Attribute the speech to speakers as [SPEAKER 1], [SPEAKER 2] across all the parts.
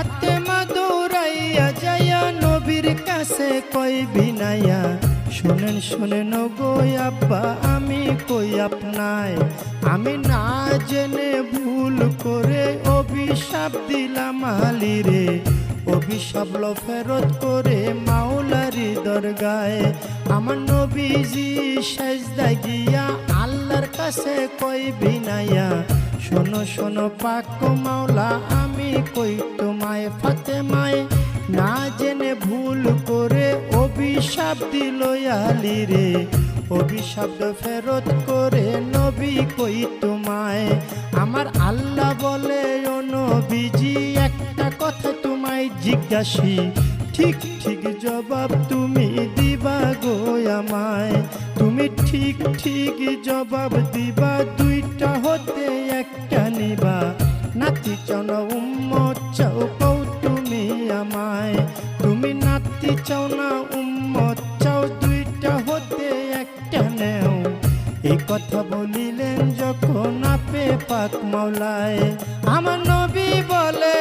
[SPEAKER 1] ফাতেমা দৌড়াইয়া যাইয়া নবীর কাছে কই বিনাইয়া, শোনেন শোনেন গো আব্বা আমি কই আপনায়, আমি না জেনে ভুল করে অভিশাপ দিলাম আলীরে, অভিশাপ লো ফেরত করে মাওলারি দরগায়। আমার নবীজি সেজদায় গিয়া আল্লাহর কাছে কই বিনাইয়া, শোনো শোনো পাক মাওলা আমি কই তোমায়, ফাতেমায় না জেনে ভুল করে অভিশাপ দিল আলীরে, অভিশাপ ফেরত করে নবী কই তোমায়। আমার আল্লাহ বলে ও নবীজি একটা কথা তোমায় জিজ্ঞাসি, ঠিক ঠিক জবাব তুমি দিবা গো আমায়, তুমি ঠিক ঠিক জবাব দিবা, দুইটা হতে একটা নিবা, নাতি চাও না উম্মত চাও কও তুমি আমায়, তুমি নাতি চাও না উম্মত চাও, দুইটা হতে একটা নেও। এই কথা বলিলেন যখন আপে পাক মাওলায়, আমার নবী বলে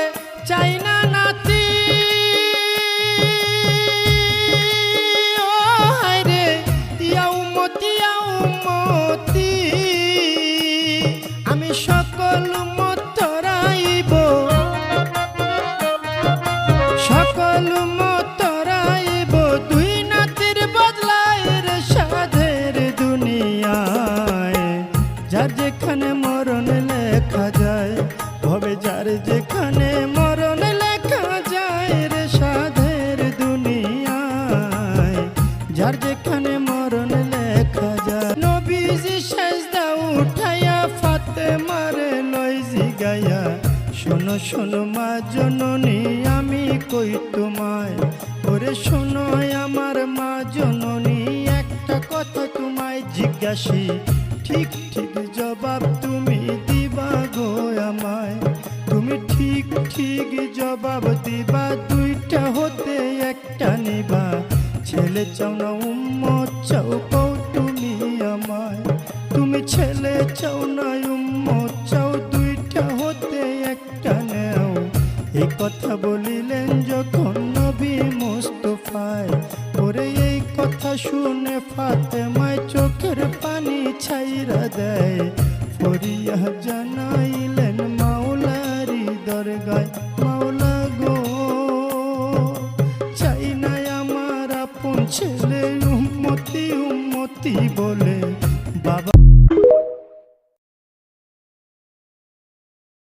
[SPEAKER 1] চাই না নাতি, ও হায়রে ইয়া উম্মতি ইয়া উম্মতি, আমি সকল উম্মত তরাইব, সকল উম্মত তরাইব, দুই নাতির বদলায় রে সাধের দুনিয়ায়। যার যেখানে মরণ লেখা যায় ভবে, যার যেখানে মরণ লেখা যায় রে সাধের দুনিয়ায়, যার যেখানে মরণ লেখা যায়। নবীজি সেজদা উঠাইয়া ফাতেমারে লই জিগাইয়া, শোনো শোনো মা জননী আমি কই তোমায়, ওরে শোনো আমার মা জননী একটা কথা তোমায় জিজ্ঞাসি, ঠিক ঠিক জবাব তুমি দিবা গো আমায়, তুমি ঠিক ঠিক জবাব দিবা, দুইটা হতে একটা নিবা, ছেলে চাও না উম্মত চাও কও তুমি আমায়, তুমি ছেলে চাও না উম্মত চাও, দুইটা হতে একটা নেও। এই কথা বলিলেন যখন নবী মুস্তাফায়, ওরে এই কথা শুনে ফাতেমায় চোখের পানি ছাইরা দেয়, ফরিয়া যায়